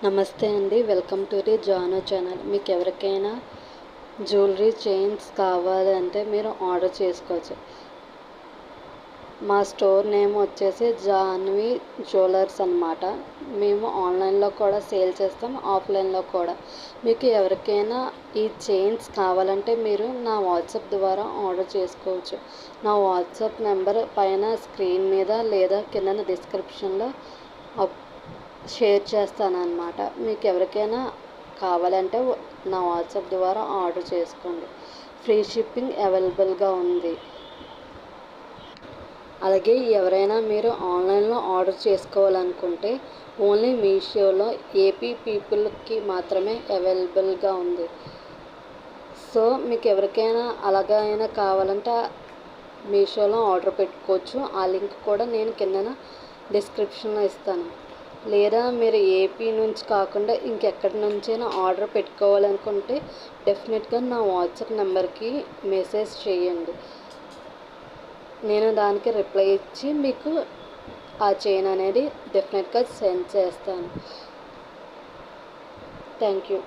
నమస్తే అండి, welcome to the Jaanu channel. మీకు ఎవరికైనా జ్యువెలరీ చైన్స్ కావాలి అంటే మీరు ఆర్డర్ చేసుకోవచ్చు. మా స్టోర్ నేమ్ వచ్చేసి జాన్వి జ్యువెలర్స్ అన్నమాట. మేము ఆన్లైన్లో కూడా సేల్ చేస్తాం, ఆఫ్లైన్లో కూడా. మీకు ఎవరికైనా ఈ చైన్స్ కావాలంటే మీరు నా వాట్సాప్ ద్వారా ఆర్డర్ చేసుకోవచ్చు. నా వాట్సాప్ నెంబర్ పైన స్క్రీన్ మీద లేదా కింద డిస్క్రిప్షన్లో షేర్ చేస్తానన్నమాట. మీకు ఎవరికైనా కావాలంటే నా వాట్సాప్ ద్వారా ఆర్డర్ చేసుకోండి. ఫ్రీ షిప్పింగ్ అవైలబుల్గా ఉంది. అలాగే ఎవరైనా మీరు ఆన్లైన్లో ఆర్డర్ చేసుకోవాలనుకుంటే ఓన్లీ మీషోలో ఏపీ పీపుల్కి మాత్రమే అవైలబుల్గా ఉంది. సో మీకు ఎవరికైనా అలాగైనా కావాలంటే మీషోలో ఆర్డర్ పెట్టుకోవచ్చు. ఆ లింక్ కూడా నేను కింద డిస్క్రిప్షన్లో ఇస్తాను. లేదా మీరు ఏపీ నుంచి కాకుండా ఇంకెక్కడి నుంచైనా ఆర్డర్ పెట్టుకోవాలనుకుంటే డెఫినెట్గా నా వాట్సాప్ నెంబర్కి మెసేజ్ చేయండి. నేను దానికి రిప్లై ఇచ్చి మీకు ఆ చైన్ అనేది డెఫినెట్గా సెండ్ చేస్తాను. Thank you.